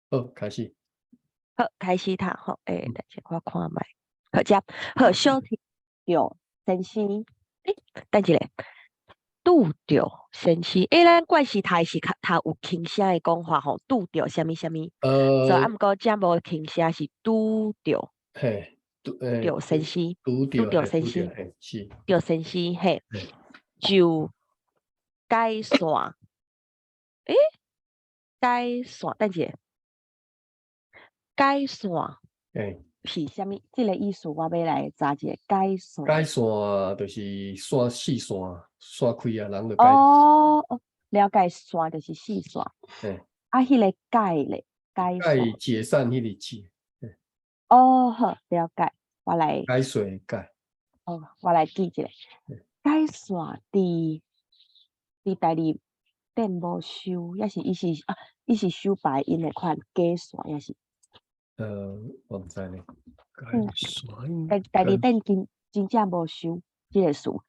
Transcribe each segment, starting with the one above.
好，开始。好，开始读吼，嗯等下我看卖。好，接好，小题着先生，等一下，拄着先生，咱惯势台是读有轻声的讲法吼，拄着什么什么，所以呃，毋过遮无轻声是拄着嘿，着先生，拄拄着，嘿，拄着，着先生，嘿，是，着先生嘿，嘿，就改线，改线，等一下，改线嘿，是啥物？即个意思我要来查一下，改线。改线就是线四线线开啊，人就改。哦，了解线就是四线，嘿，啊，迄个改咧，改线。改解散迄个解，嘿哦，好，了解。我来，改水改。我来记一下。嘿改线伫第二店无收，也是伊是收白因的款改线，也是。我唔知呢。改嗯，线第二店真正无收即个数。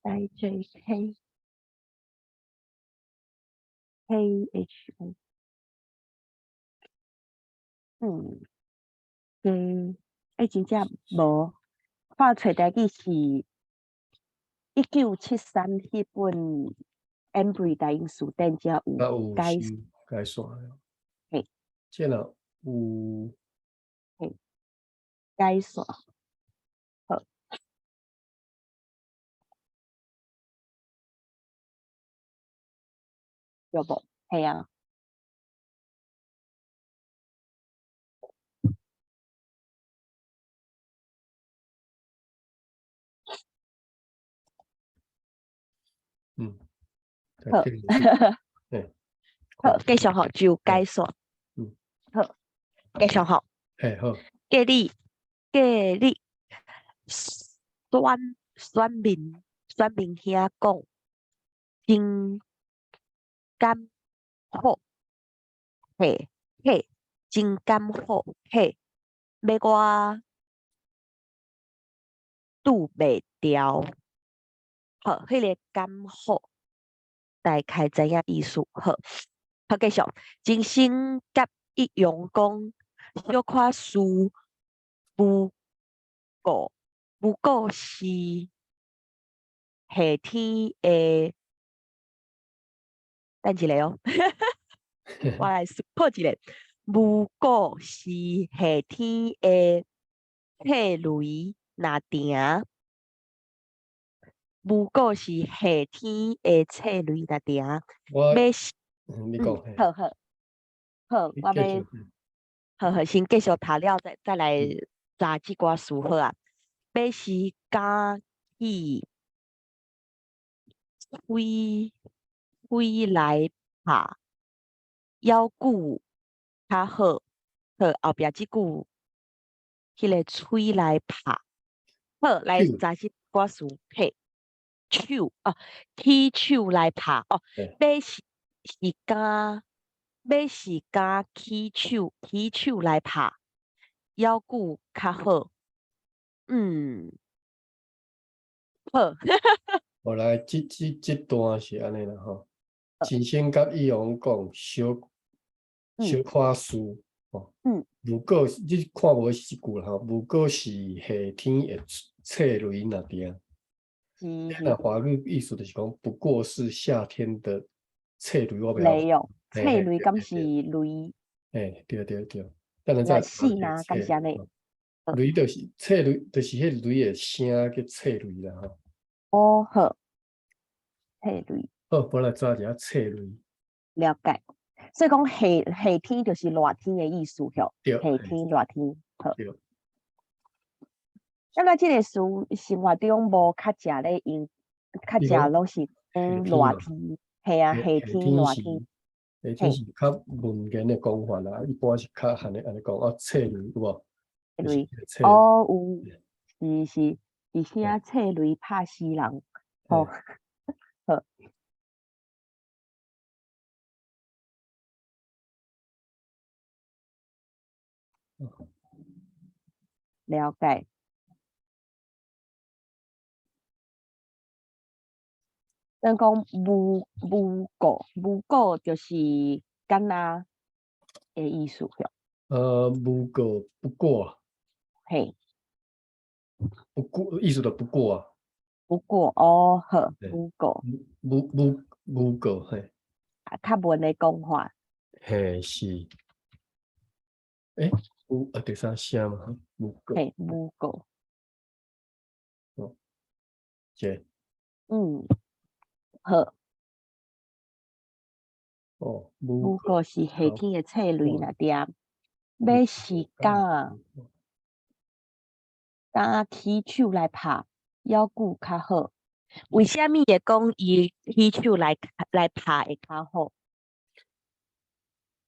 HIJK KHO，真正无。我找台语是1973迄本 Embry 大英书店才有有改收改线的，嘿这若有嘿改线，好，有无？嘿啊，再好，听一句，嘿，好，看，继续吼，就改嘿，线，嗯，好，继续吼，嘿，好，隔你隔你选民遐讲真敢好，嘿嘿，真敢好，嘿，要我拄袂牢。好，迄、个刚好大概知影意思。好，好继续。真心甲一用功，小可事不过不过是夏天的，等一下哦，我来破一个。不过是夏天的退雷若定，不过是夏天的退雷若定，要是你讲，嘿，好好。好，你我要继续，好先继续读了，再来嗯，查即寡词好啊。要是敢去飞飞来拍，要久较好。好，后壁即句迄个吹来拍，好来手，查即寡词。嘿，手哦，起手来拍哦。嘿，要是敢起手来拍，要久较好。嗯，好，后来这段是安尼啦吼，真心甲义勇讲小嗯可事吼。嗯，如果你看无是一句啦吼，如果是夏天会撤雷那定，那是华语意思就是讲，不过是夏天的撤雷，我不晓得。雷哦，嘿嘿，翠雷敢是对对对，雷，嘿，对对对，当然再那查一个细呐，撤雷敢是安尼？吼，雷就是撤雷，就是迄雷的声叫撤雷啦吼。哦好，翠雷好，我来查一下撤雷，了解。所以讲夏天就是热天的意思吼，对，夏嘿天热天好。对，那即个词生活中无较食咧用，较你讲食拢是夏讲天嘛，热天，系啊，夏天夏天是热天，夏天嘿，是较文言的讲法啦，一般是较安尼讲啊，撤雷有无？就是翠雷撤雷。哦有是一声翠雷拍死人，吼嘿，好了解。咱讲无过就是干那的意思哟。不过不过啊，嘿，不过意思的不过啊，不过哦，好，对，不过不过，嘿，较文的讲法，嘿是，诶，第三声嘛，不过，嘿，不过，哦，这嗯，好，哦，不过是夏好，天的菜类哇，啦点，不要是敢起手来拍，腰骨较好。为虾米会讲伊起手来拍会较好？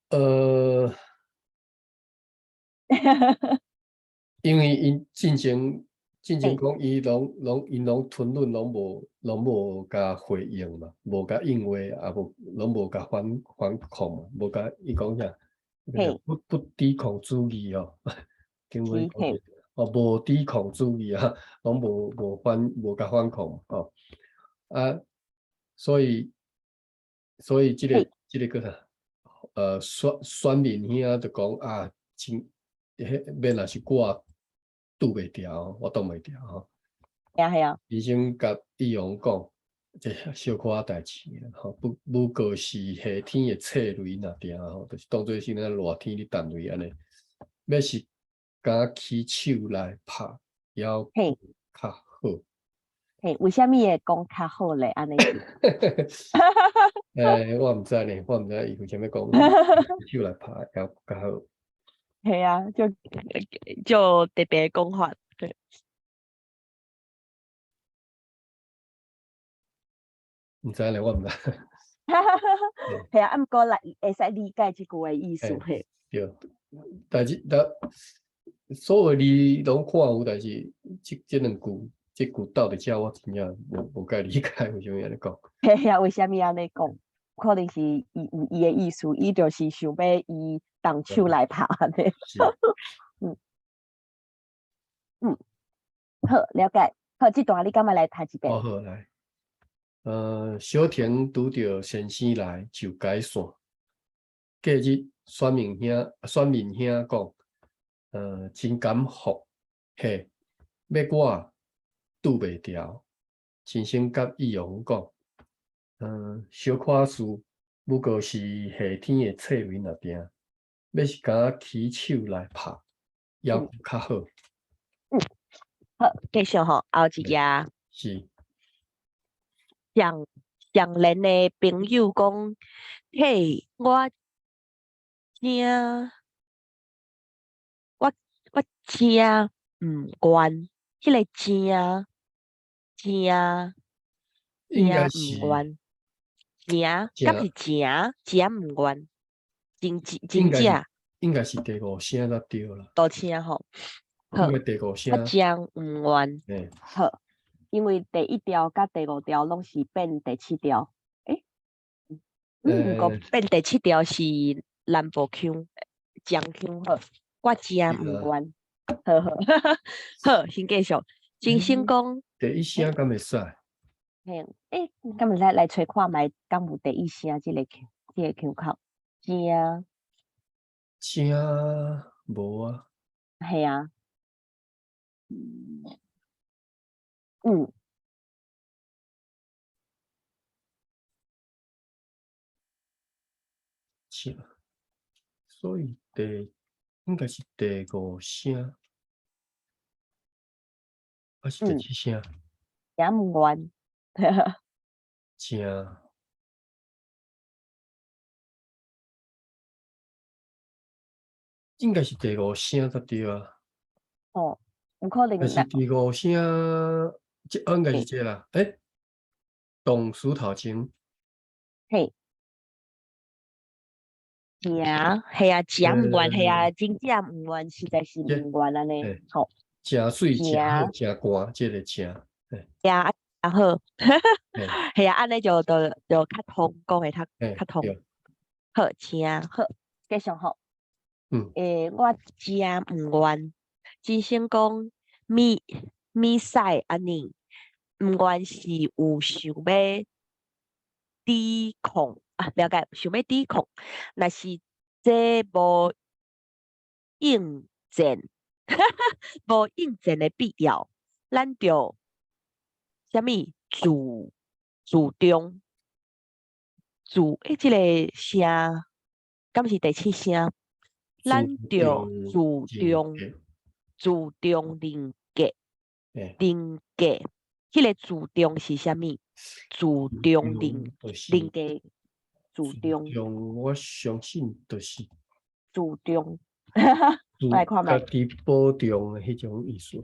呃，因为因进前嘿，讲伊拢吞论拢无甲回应嘛，无甲应话，也拢无甲反抗嘛，无甲伊讲啥，那个嘿，不抵抗主义哦，经文是嘿，讲的哦，无抵抗主义啊，拢无甲反抗哦，啊，所以即嘿，个个啥，选民兄就讲啊，免若是我拄袂牢，我挡袂牢吼。呀嘿啊，医生甲伊用讲，这小可仔代志吼，不过是夏天的菜雷那定吼，就是当做是咱热天的单位安尼。要是敢起手来拍，要嘿，较好。嘿，为虾米会讲较好咧？安尼是，我毋知呢，我毋知伊为虾米讲起手来拍要较好。嘿啊，就特别讲法，对，毋知呢，我毋知。嘿啊，毋过来会使理解即句的意思嘿，嘿。对，但所有字拢看有，但是即两句，即句斗伫遮，我真正无解理解为什么安尼讲。嘿啊，为虾米安尼讲？可能是伊有伊的意思，伊就是想要伊动手来拍安尼。是，嗯嗯，好，了解。好，即段你敢若来读一遍？好来，小田拄着先生来就改线。隔日选民兄讲，真感服，嘿，要我拄袂牢。先生甲义勇讲，小可事，不过是夏天的菜园那边，要是敢起手来拍，要嗯较好。嗯，好，继续吼，后一页是，上联的朋友讲，嘿，真我真毋愿，迄个真应该毋是愿，敢是正，真毋愿，应该是真正第五声才对啦，多声吼。好，应该第五我声。真毋愿。诶，好，因为第一条甲第五条拢是变第七条。诶，毋过呃，变第七条是南部腔、江腔。好，我真毋是啊，愿。好好好，先继续。真心讲，第一诶声敢会使？嘿，敢毋来找看觅，敢有第一声即个腔口？真声无啊，系啊，嗯声，所以应该是第五声，还是第嗯，七声？真毋愿。声应该是第五声才对啊，哦，有可能但是啦。第五声，应该是嘿，这啦。诶，动词头前，嘿。是啊，系啊，真毋愿，系呃，啊，真正毋愿，实在是这，毋愿安尼。诶，吼，真水、真真好、真寒，这个真，诶呀，啊好，诶系啊，安尼就较通，讲会较通。对，好，真好，继续吼。嗯，我真毋愿，真心讲咪使安尼，毋愿是有想要抵抗啊，了解，想要抵抗，若是这无应战，无应战的必要，咱就啥物自重，即个声，敢是第七声？自咱就自重重，人自重人格，格，诶，人格，迄个自重是啥物？自重就是人格，自重，我相信就是自重。自我来看家觅。己保重的迄种意思。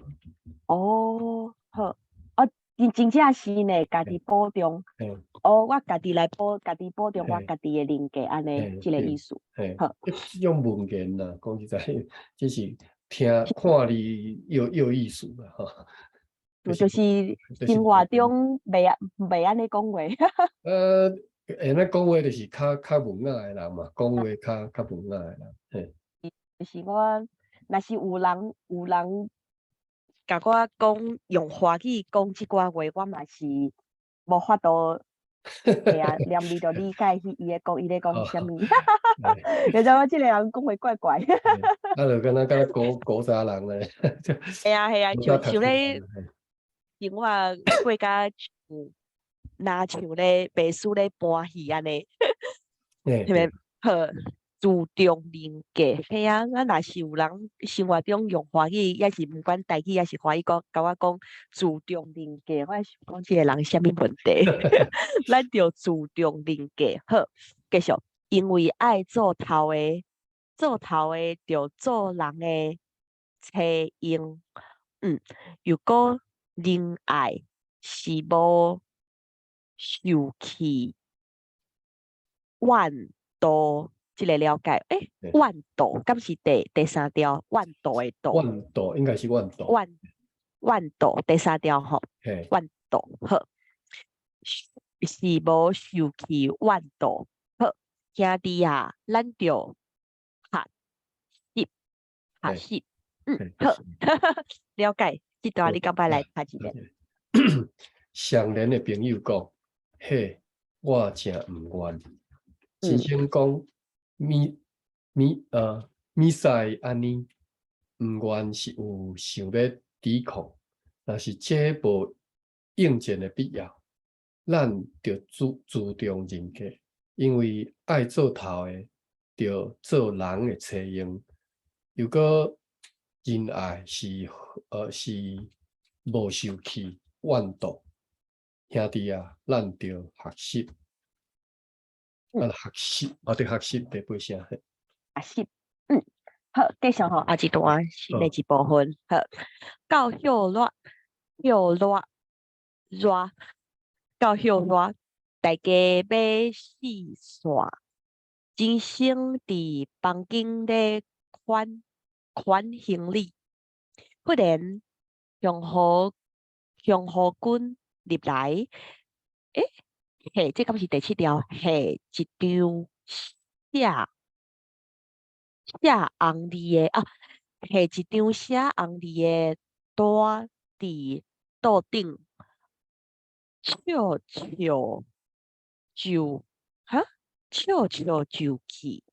哦，好，哦，真正是呢，家己保重。诶哦，我家己家己保重我诶家己的人格，安尼，即个对，意思。诶，好，这种文言呐，讲实在，只是听看你有意思啦，哈，就是生活中袂安尼讲话。呃，安尼讲话就是较文雅的人嘛，讲话较文雅的人，嘿，就是我，若是有人甲我讲用华语讲即寡话，我嘛是无法度，嘿啊，念你就理解伊咧讲啥物。你知我即个人讲话怪怪。啊，就敢若古早人咧，系啊系啊，古早读书像咧人，生活过甲像咧白书咧搬戏安尼，嘿，是咪？好，自重人格，嘿啊，咱若是有人生活中用华语，也是毋管台语，也是华语甲我讲自重人格，我想讲即个人啥物问题？咱就自重人格。好，继续，因为爱做头的就做人的车用。如果仁爱是无受气万道，即个了解？万道敢是第三条？万道的道，万道应该是万道，万道第三条吼，嘿，万道好，是无受气万道好，兄弟啊，咱就学习学习，好，了解。这段你赶快来读一遍。上联的朋友讲，嘿，我真毋愿。先生讲，咪使安尼，毋愿是有想要抵抗，若是这无应战的必要，咱就自重人格，因为爱做头的，就做人的车用。如果仁爱是无受气万度，兄弟啊，咱就学习，得学习第八声。学习，好，继续吼，下一段新的一部分，好，到热，到热，大家要四散，真心伫房间咧款行李，忽然向河军入来，嘿，这敢是第七条？嘿，一张写红字的啊，下一张写红字的单伫桌顶，笑笑就哈，笑笑就去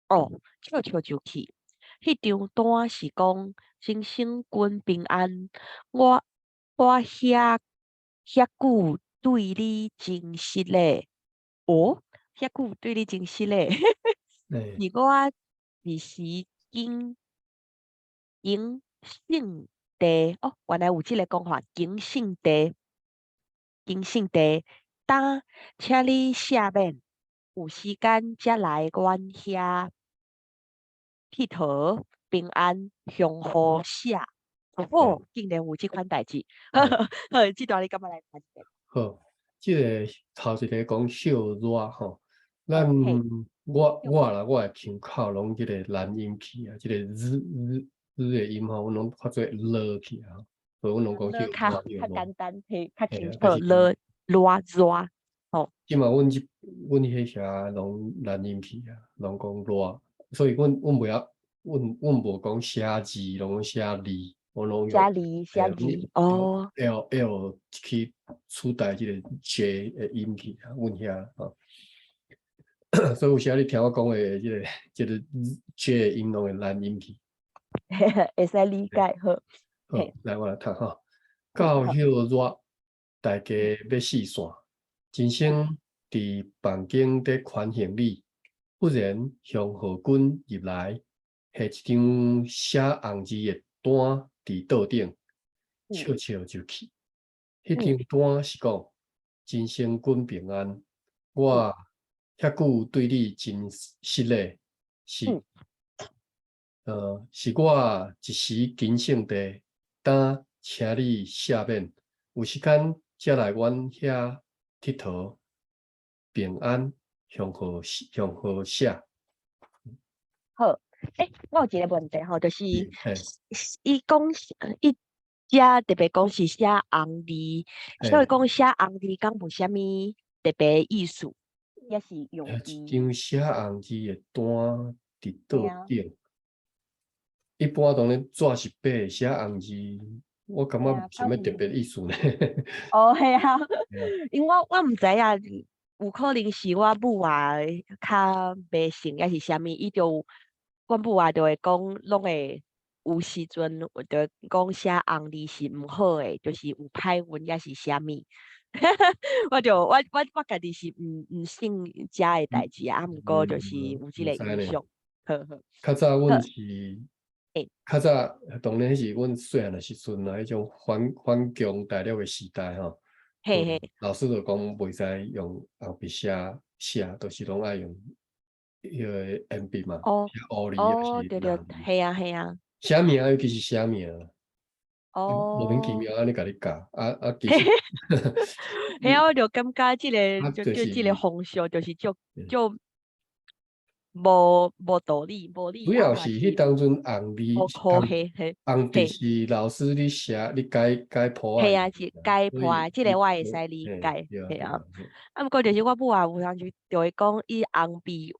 哦，笑笑就去。迄张单是讲先生君平安，我遐久对你真实咧，哦，遐久对你真实咧，是我一时经性地哦，原来有即个讲法，经性地，当请你下面有时间才来阮遐佚佗平安祥和写。哦，竟然有即款代志，好，这段你感觉来看一下？好，即个头一个讲小热吼，咱嘿我的腔口拢即个难音去啊，即个日的音吼，阮拢发做落去啊，所以阮拢讲小较热简单，嘿，较清楚，但是热，吼，即嘛，阮迄遐拢难音去啊，拢讲热，所以阮袂晓，阮无讲写字，拢写字。我拢用写字写字哦， L 去取代即个 J 的音去啊，阮遐吼。所以有时你听我讲的即个 J 的音拢会烂音去。会使理解好。好，来我来读吼。好到迄热，大家要四散，真生伫房间伫款行李，忽然向河军入来，下一张写红字的单伫桌顶，笑笑就去。迄张单是讲真生君平安，我遐久对你真失礼，是是我一时谨慎地，等请你赦免，有时间才来阮遐佚佗，平安向何写？好，我有一个问题吼，就是嘿，伊讲伊遮特别讲是写红字，所以讲写红字敢有啥物特别意思，也是用一意？张写红字的单伫桌对啊，顶，一般当然纸是白写红字，我感觉对啊，无啥物特别意思呢。哦，系啊，对啊，因为我毋知影，有可能是我母爱较迷信，还是啥物，伊就阮母爱就会讲，拢会有时阵就讲写红字是毋好诶，就是有歹运，还是啥物。我家己是毋信遮诶代志啊，毋过就是有即个毋知呢。印象。呵呵较早阮呵，是，诶，较早当然是阮细汉诶时阵啦，迄种反共大陆诶时代吼，就嘿嘿，老师就讲袂使用红笔写，都是拢爱用迄个鉛笔嘛，哦写乌字还哦，是对对，蓝字。嘿啊嘿啊，写名尤其是写名，莫名其哦。妙安尼甲你教，其实嘿啊，我就感觉即个就是即个方式就是就无道理，无理啊，主要是嘛是迄当阵红字无可嘿嘿红字嘿是老师你写你改破啊，嘿啊，是解所以破，即个我会使理解，对啊嘿啊。对啊。啊，毋过就是我母啊，有当时就会讲，伊红笔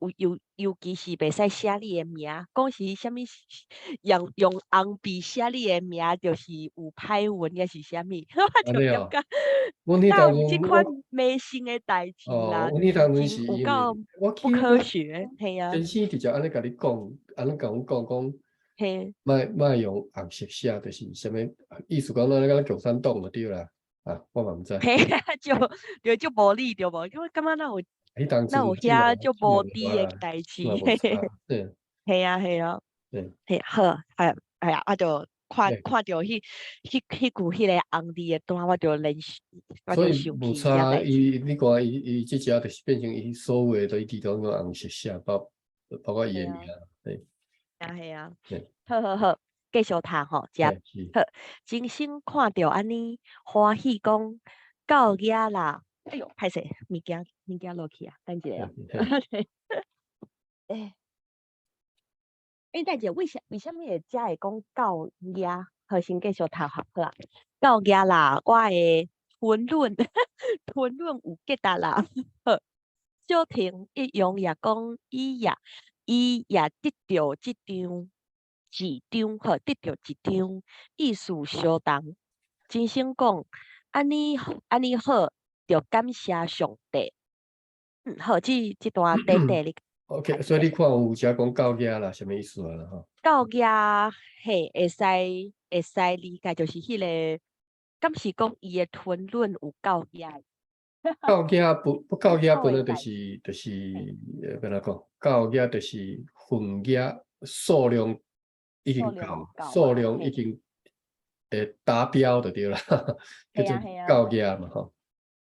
尤其是袂使写你的名，讲是啥物用红笔写你的名，就是有歹运，还是啥物，我就安尼哦，感觉阮迄当哪有即款阵我迷信的代志啦，阮就是迄当阵是真有因为够不我记我科学，嘿啊，先生直接安尼甲你讲，安尼甲阮讲，嘿。莫用红色写，就是啥物意思讲，咱共产党就对啦。我嘛毋知。嘿，就无理对无？因为感觉迄当阵那有遐就无无理的啦，代志，即嘛无嘿嘿差。对嘿啊嘿啊，对嘿好，哎呀，我就看对，到句迄个红字的单，我就联想，我所以就想无差。起遮代志。你看伊即只就是变成伊所有的都一直都用红色写，包括伊的名。嘿啊对嘿啊，对好，继续读吼，遮对是。好，真心看到安尼欢喜讲到遐啦，哎哟，歹势，物件落去啊，等一下啊。诶。代志为什么会遮会讲到遐？好，先继续读好啊。到遐啦，我的吞论吞论有结达啦。好，小婷一样也讲伊也得到一张，好，得到一张，意思相同。真心讲，安尼好，就感谢上帝。好，这段短短你 OK，所以你看有遮讲到遐啦，什么意思啊？吼，到遐嘿，会使理解，就是迄个，敢是讲伊的吞论有到遐，到遐不到遐本来就好的代是嘿，要哪讲？到遐就是份额数量已数量有经到，数够啊，嘿，量已经达标就对啦，叫做嘿啊，到遐嘛吼。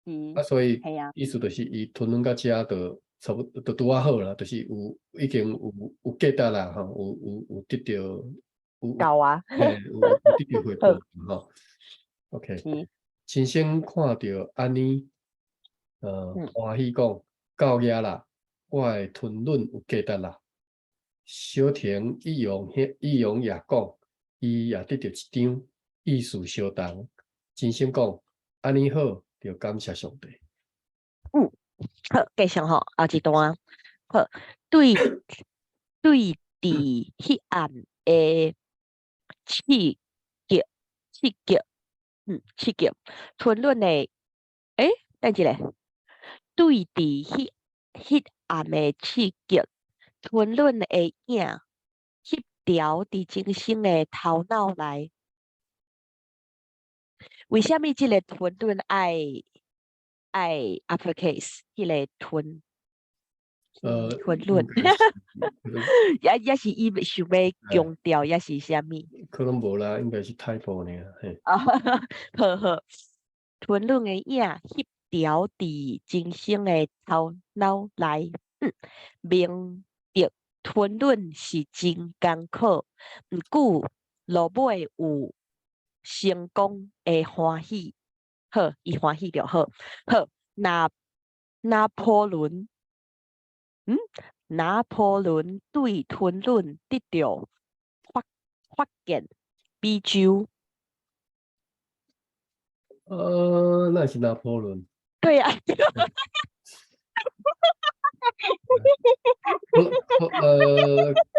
是，所以嘿啊，意思就是伊吞论到遮就差不多就拄啊好啦，就是已经有结达啦吼，有得到够啊，有得到回报好，吼。OK，是，亲身看到安尼，嗯，欢喜讲到遐啦，我的吞论有价值啦。小婷伊用也讲，伊也得到一张，意思相同。真心讲，安尼好，就感谢上帝。嗯，好，继续吼，后一段，好，对对伫迄暗的刺激，刺激，刺激，吞论的，等一下，对伫迄暗的刺激，吞论的影，翕条伫精神的头脑内。为什么这个吞论爱 uppercase 迄个吞论？应该是可能也是伊想要强调，也是啥物？可能无啦，应该是太薄呢。嘿，啊，呵呵，吞论的影翕条伫精神的头脑内，明白吞论是真艰苦，毋过落尾有成功的欢喜。好，伊欢喜就好。好，拿破仑对吞论得到发现比丘。那是拿破仑。对呀、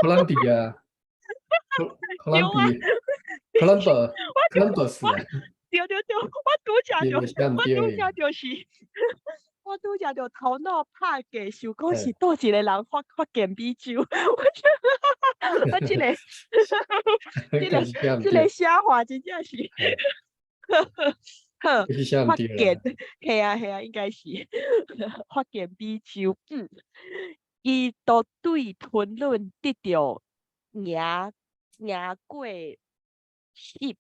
克兰比亚，克兰比，克兰伯斯啊，对，我拄则对，是毋对的。就是我拄则就头脑拍过，想讲是嘿倒一个人发现比丘，我这个应该是写毋这个对。写法真正是，嘿呵，是写毋发对啦。现，系啊，应该是发现比丘，伊都对吞论得到赢过十二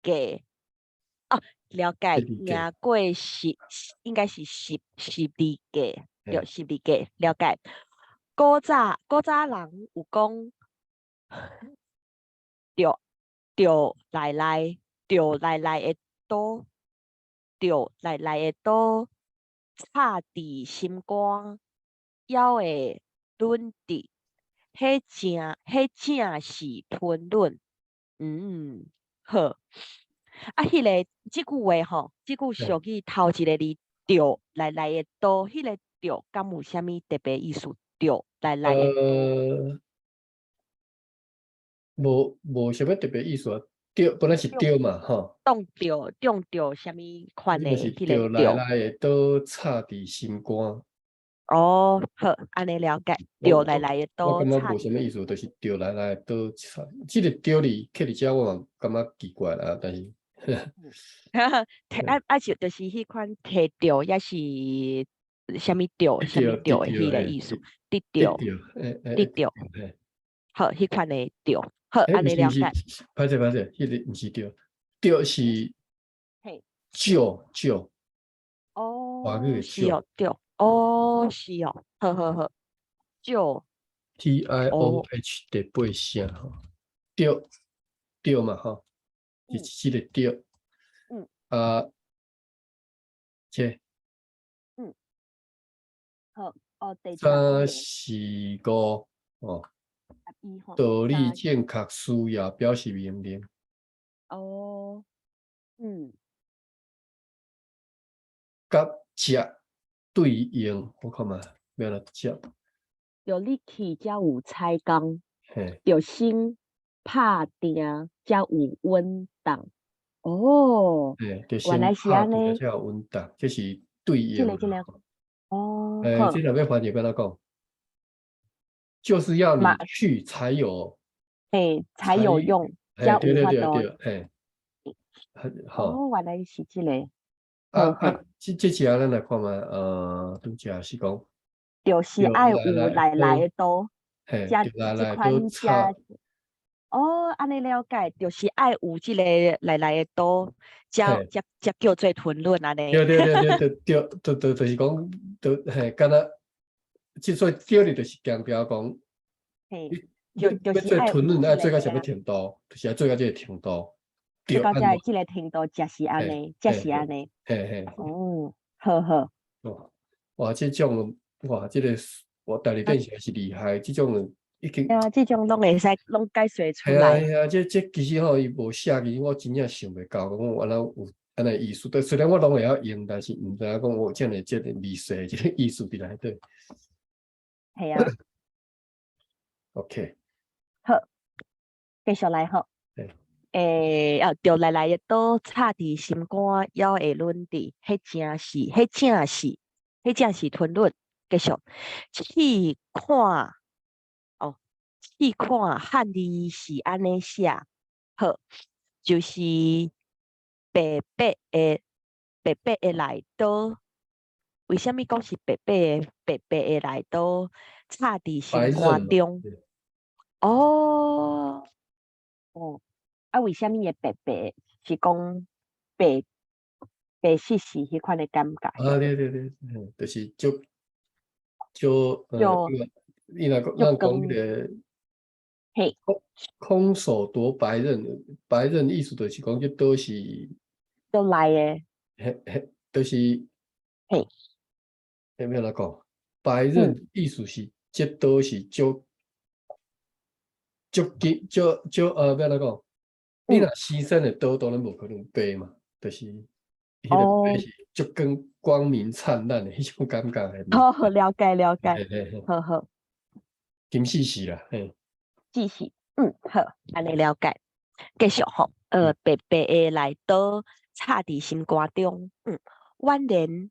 个。了解，赢过应该是十二个，对，12个，了解。古早人有讲，着奶奶的刀，插伫心肝，腰的轮地，迄正是吞论。好。即句话吼，即句俗语头一个字“着奶奶的刀”，迄个“着”敢有啥物特别意思？着奶奶的刀，无啥物特别意思啊。钓本来是钓嘛，吼。中着啥物款的？是迄钓奶个着。奶的刀插伫心肝。哦，好，安尼了解。着奶奶的我感觉刀插无啥物意思，就是钓奶奶的刀插。即个钓哩，刻伫遮我嘛感觉奇怪啦，但是就是迄款摕着，也是啥物着的迄个意思，得着，好，迄款的着，好，安尼了解。歹势，迄个毋是着，着是少。华语的少。着，是哦，好，少。TIOH 第8声吼，着嘛吼，是即个着。好，第3、4、5哦，道理正确需要表示命令。甲食对应，我看嘛，要来食。着力气才有彩工，着心拍拼才有稳当。原来是安尼。才有稳当，这是对应。这个，这两边环节跟他讲，就是要你去才有，才有用，才有法度。好。原来是这个。这只咱来看嘛，拄则是讲，就是爱有奶奶的刀，这款插。安尼了解，就是爱有这个奶奶的刀，才叫做吞论安尼。对，就是讲，敢若，之所以钓哩，就是强调讲，要做吞论，要做到什么程度，就是要做到这个程度。做到这个程度，就是安尼，好。哇，这种这个我大力练习是厉害，这种人已经。这种拢会使拢解说出来。这其实吼，伊无写字，我真正想袂到，讲我有安尼意思。虽然我拢会晓用，但是毋知影讲我这个微细这个意思伫内底。系啊。OK。好，继续来吼。着来来的刀插伫心肝，腰会轮地，迄正是吞论。继续，试看哦，试看汉字是安尼写，好，就是白白的来刀。为什么讲是白白的来刀插伫白心肝刃嘛，中？对哦，哦，为什么会白白？是讲白湿湿迄款的感觉，对对对，就是就就伊若讲咱讲就光迄个嘿，空手夺白刃，白刃意思就是讲，这都是就来的都是嘿，有没有来讲？白嗯，刃意思是这都是要来讲，你若嗯，牺牲的刀当然无可能白嘛，就是迄个白哦，是足光明灿烂的迄种感觉的嘛，好，了解了解，嘿嘿嘿，好好，金死死啦，嘿，继续，好，安尼了解，继续吼，嗯，白白的来刀插伫心肝中，阮连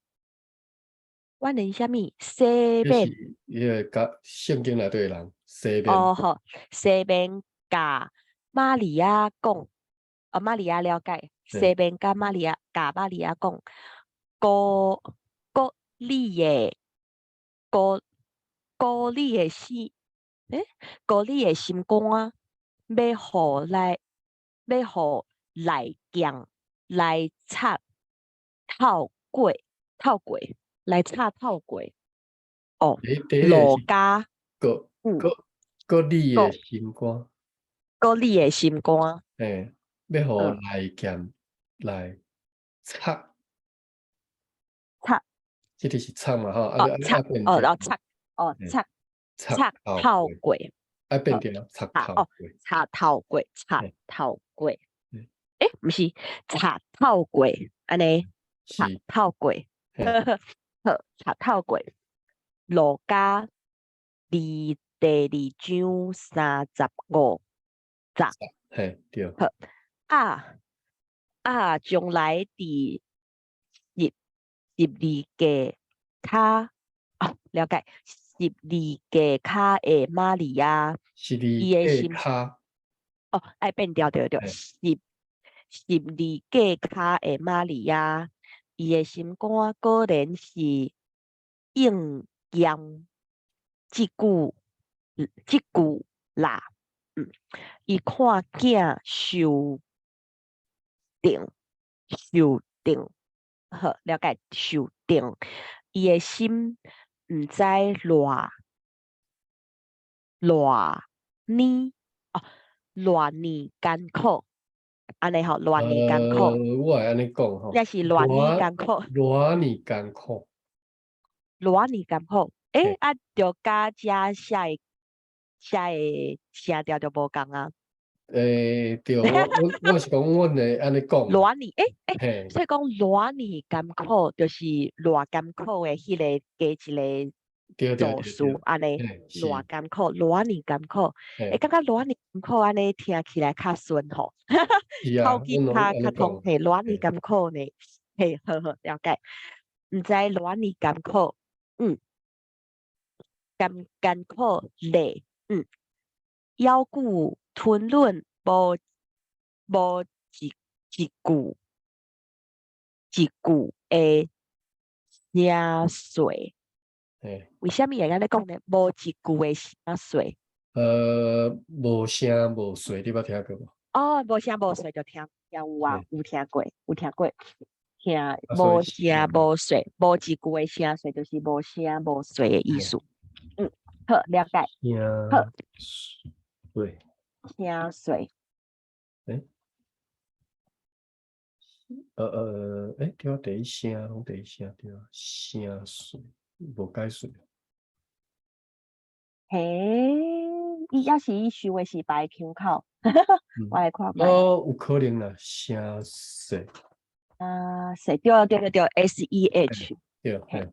什么西这是面伊个甲圣经内底的人西面，哦，好，西面甲玛利亚讲，玛利亚了解，嘿，西面甲玛利亚讲，高高你的高高你的心，高你的心肝，要互来要互来强来插透过来插透过，哦，第一个是罗家，个嗯，个个你的高心肝。高你的心肝。诶，要互嗯，来剑来插，插即个是插嘛吼，哦插变掉，插哦诶，插插插头过，透过，变好掉插插哦头过，插诶，透过，诶，毋是插透过，安尼插是，透过，嘿，好插透过，路加第二章35节，嘿，对，好将来十二家了解十二家的玛利亚，是你伊的心骹，爱变调对嘿，十二家的玛利亚，伊的心肝果然是应验即句啦，伊看囝受定，好了解受定，伊的心毋知偌呢偌呢艰苦，安尼吼偌呢艰苦，我会安尼讲吼，也是偌呢艰苦，偌呢艰苦，偌呢艰苦。嘿，着甲遮写的声调就无共啊。对，我是讲，阮会安尼讲啦，偌呢，嘿，所以讲偌呢艰苦，就是偌艰苦的迄个加一个对对助对对，词，安尼嘿，是，偌艰苦，偌呢艰苦，嘿，感觉偌呢艰苦安尼听起来较顺吼，是啊，口齿阮拢安尼讲，较通，嘿，偌呢嘿，艰苦呢，嘿，好好了解，毋知偌呢艰苦，嗯，艰苦累，腰骨吞润无一句的声碎。嘿。为什么会安尼讲呢？无一句的声碎。无声无水，你捌听过无？哦，无声无碎就听有啊，嘿，有听过，有听过。听所以无声无碎，无一句的声碎，就是无声无碎的意嘿，思。嗯，好，了解。好，声水，声碎。诶，对啊，第一声，拢第一声对啊，声水，无解水，嘿，要是伊收的是白腔口，我来看卖。有可能啦，声水，是对嘿，SEH。对，嘿，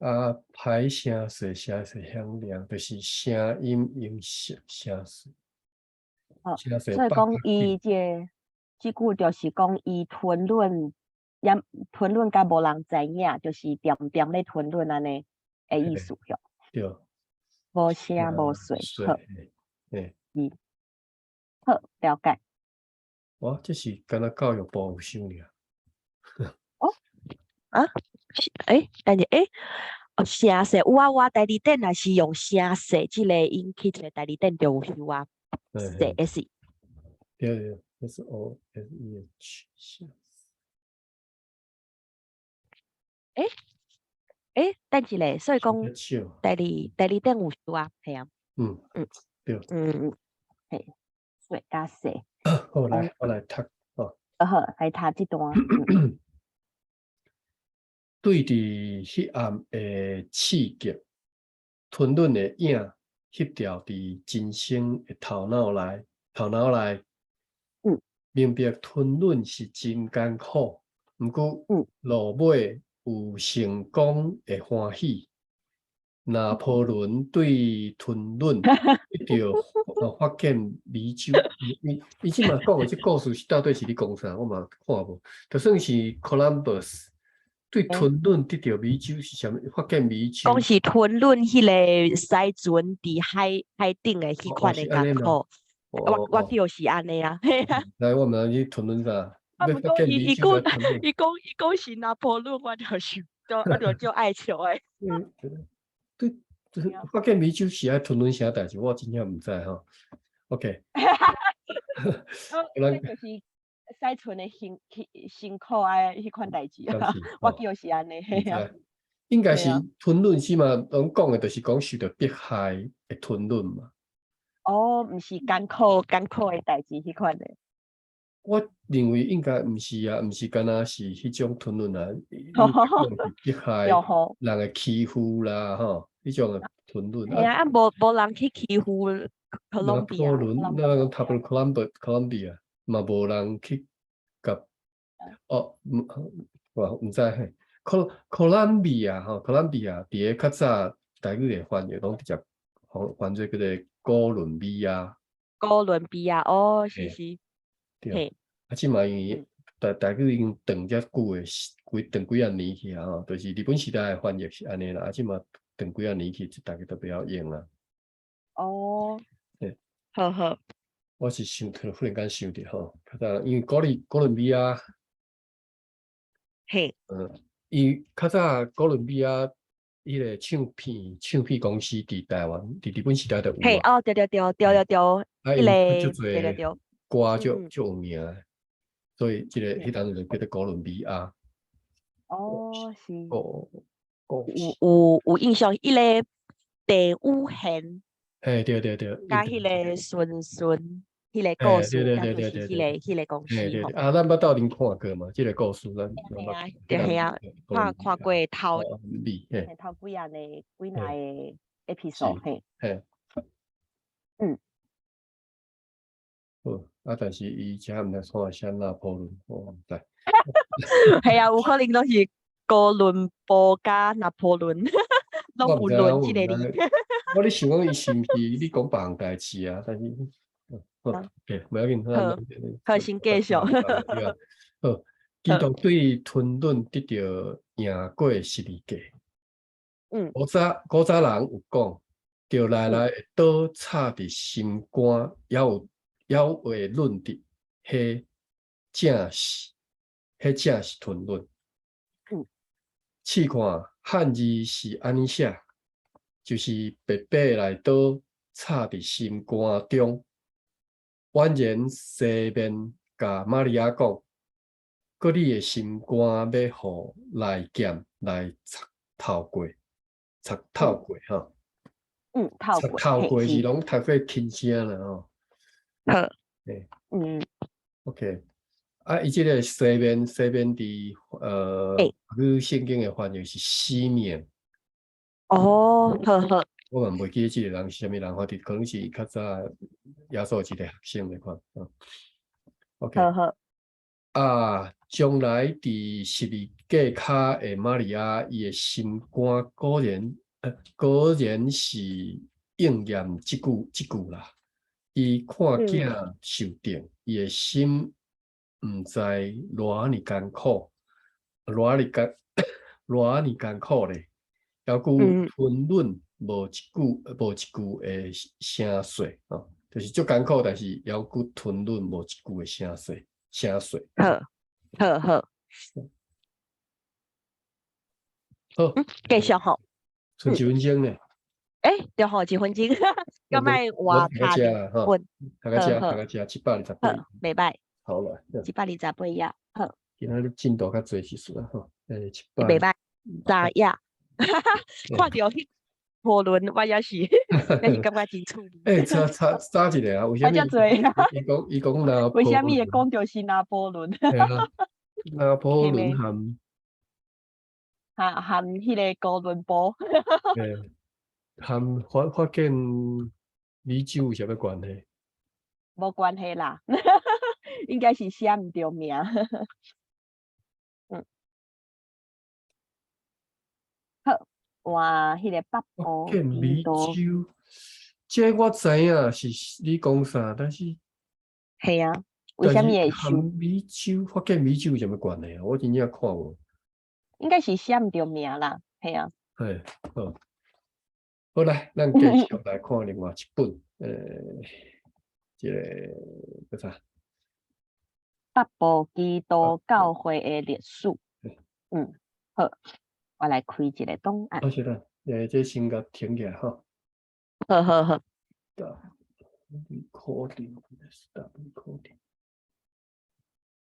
嘿，排声水，声水响亮，就是声音声水，好，写说所以讲北角伊即句就是讲伊吞论，也吞论甲无人知影，就是点点咧吞论安尼的意思哟。对，无声无水，好，嘿，嗯，好，了解。哇，这是敢若教育部有想尔。哦，啊，但是哦，声势，我代理店也是用声势即个引起一个代理店就有修啊，势也是。对，SOSEH 下。等一下，所以讲比较少。代理店有修啊，系啊，嗯，嗯对。嘿，水加势，好，我来读哦。好，来读这段，对伫迄暗的刺激，吞论的影翕条伫真生的头脑内，明白吞论是真艰苦，毋过落尾有成功的欢喜。拿破仑对吞论一直发现美酒，伊即嘛讲的这故事是到底是咧讲啥？我嘛看无，就算是 Columbus 对吞论得到美酒是啥物？发现美酒，讲是吞论迄个驶船伫海顶的迄款的艰苦，我记是安尼啊，嘿啊。来，我们去吞论啥？啊，不过伊讲是拿破仑，我就爱笑诶。对，发现美酒是爱吞论啥代志？我真正毋知吼。OK，咱就是驶船的辛苦啊，迄款代志啊，我记是安尼，嘿啊。应该是吞论是嘛？拢讲的就是讲受到迫害的吞论嘛。哦，毋是艰苦的代志迄款的。我认为应该毋是啊，毋是干那是迄种吞论啊，应该讲是迫害人的欺负啦，吼，迄种的吞论。系啊，无人去欺负哥伦比亚。拿破仑，那塔布Columbia 嘛无人去甲哦，毋知嘿。Columbia 吼，Columbia 伫个较早台语的翻译拢直接翻做叫做哥伦比亚。哥伦比亚哦，是，对。啊，即嘛因为台语已经断遮久诶，断几啊年去啊吼，就是日本时代诶翻译是安尼啦，啊，即嘛断几啊年去，大家都不要用啦。哦，好，我是忽然间想着吼，较早因为哥伦比亚，伊较早哥伦比亚迄个唱片公司伫台湾，伫日本时代就有啊。嘿，哦，对，啊，因足侪歌足有名，所以迄当就叫做哥伦比亚。哦，是。有印象，迄个第五弦。对。甲迄个孙，迄个故事，甲就是迄个公司吼。啊，咱捌斗阵看过嘛？即个故事咱系啊，看过头几啊几个 episode 嘿。好，啊，但是伊遮毋知创啥拿破仑，我毋知。系啊，有可能都是哥伦布加拿破仑，拢有论即个字。我咧想讲伊是毋是你讲别项代志啊？但是，袂要紧，好，先继续。好，基督对吞论得到赢过十字架。古早人有讲，着来会倒插伫心肝，也会论的，迄正是吞论。试看汉字是安尼写，就是白白来倒插伫心肝中。宛然西面甲玛利亚讲，佮你的心肝要互来剑来插透过吼。透过是拢读过轻声啦吼。好。OK。啊，伊即个西面伫语圣经的翻译是西面。哦，好。我嘛袂记即个人是啥物人，可能是较早耶稣一个学生来看。OK。好。啊，将来伫十字架骹的玛利亚，伊的心肝果然是应验即句啦。伊看囝受定，伊的心毋知偌尔艰苦，偌尔艰苦咧，犹佫吞忍无一句的声碎哦，就是足艰苦，但是犹佫吞忍无一句的声碎。好，好，好，好，繼續吼。剩1分鐘咧，對吼，1分鐘，咁咪我話讀到遮啦，哈，分，讀到遮，好，讀到遮728。好，袂歹，好啦， 728頁，好，今仔日進度較濟是數啦，吼袂歹，3頁，看到迄討論，我也是，也是感覺真趣味。差一個啊，為什麼？我遮濟，伊講拿破為什麼會崙？講到是拿破崙？係啊，拿破崙含迄個哥倫布，含發現米酒有啥物關係？無關係啦，應該是寫毋着名。好，哇，迄個北部發現米地酒，這我知影是你講啥，但是係啊，為什麼會含收？米酒，發現米酒有啥物關係啊？我真正看無。應該是寫毋着名啦，係啊。係，好來，咱繼續來看另外一本，個啥？北部基督教會的歷史。好，我來開一個檔案。好，是啦，這先甲停起來哈。好。Stop recording.